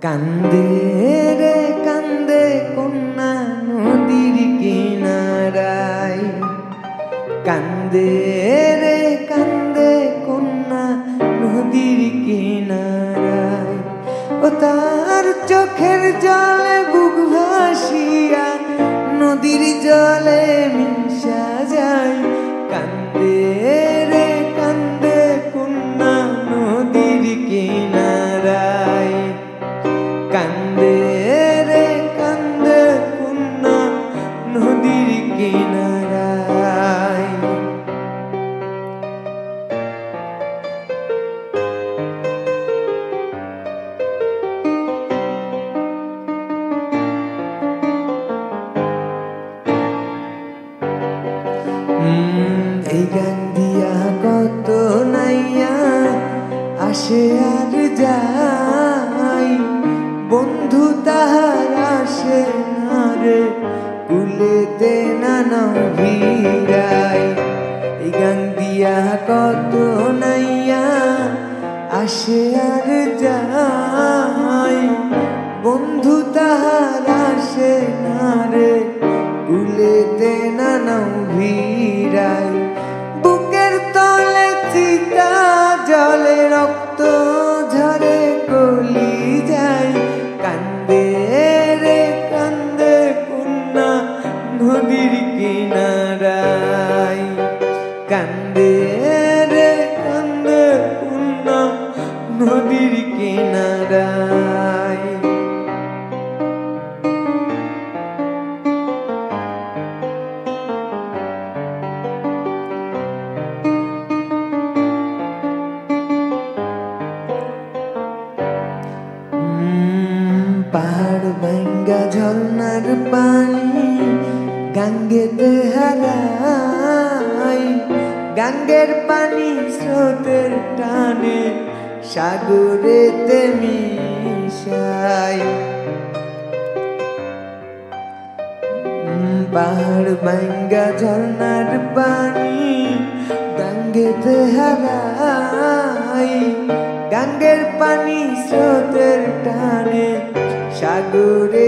কান্দে রে কান্দে কন্যা নদীর কিনারায়, কান্দে রে কান্দে কন্যা নদীর কিনারায়। ও তার চোখের জলে বুক ভাসিয়া নদীর জলে মিশা যায়। কান্দে রে কান্দে কন্যা নদীর কিনারায়, কান্দে রে কান্দে কন্যা নদীর কিনারায়। এই গান দিয়া কত নাইয়া আসে আর যাই, বন্ধু তাহার আসে না রে কুলেতে নানাও ভিড়াই। এই গান দিয়া কত নাইয়া আসে আর যাই, বন্ধু তাহার আসে না রে কুলেতে নানাও ভিড়াই। বুকের তলে চিতা জলে রক্ত ঝরে কলি যায়। কান্দে রে কান্দে কন্যা নদীর কিনারায়, কান্দে রে কান্দে কন্যা নদীর কিনারায়। পাহাড় ভাঙ্গা ঝর্ণার পানি গাঙ্গেতে হারাই, গাঙ্গের পানি স্রোতের টানে সাগরেতে মিশাই। পাহাড় ভাঙ্গা ঝর্ণার পানি গাঙ্গেতে হারাই, গাঙ্গের পানি স্রোতের টানে সাগরে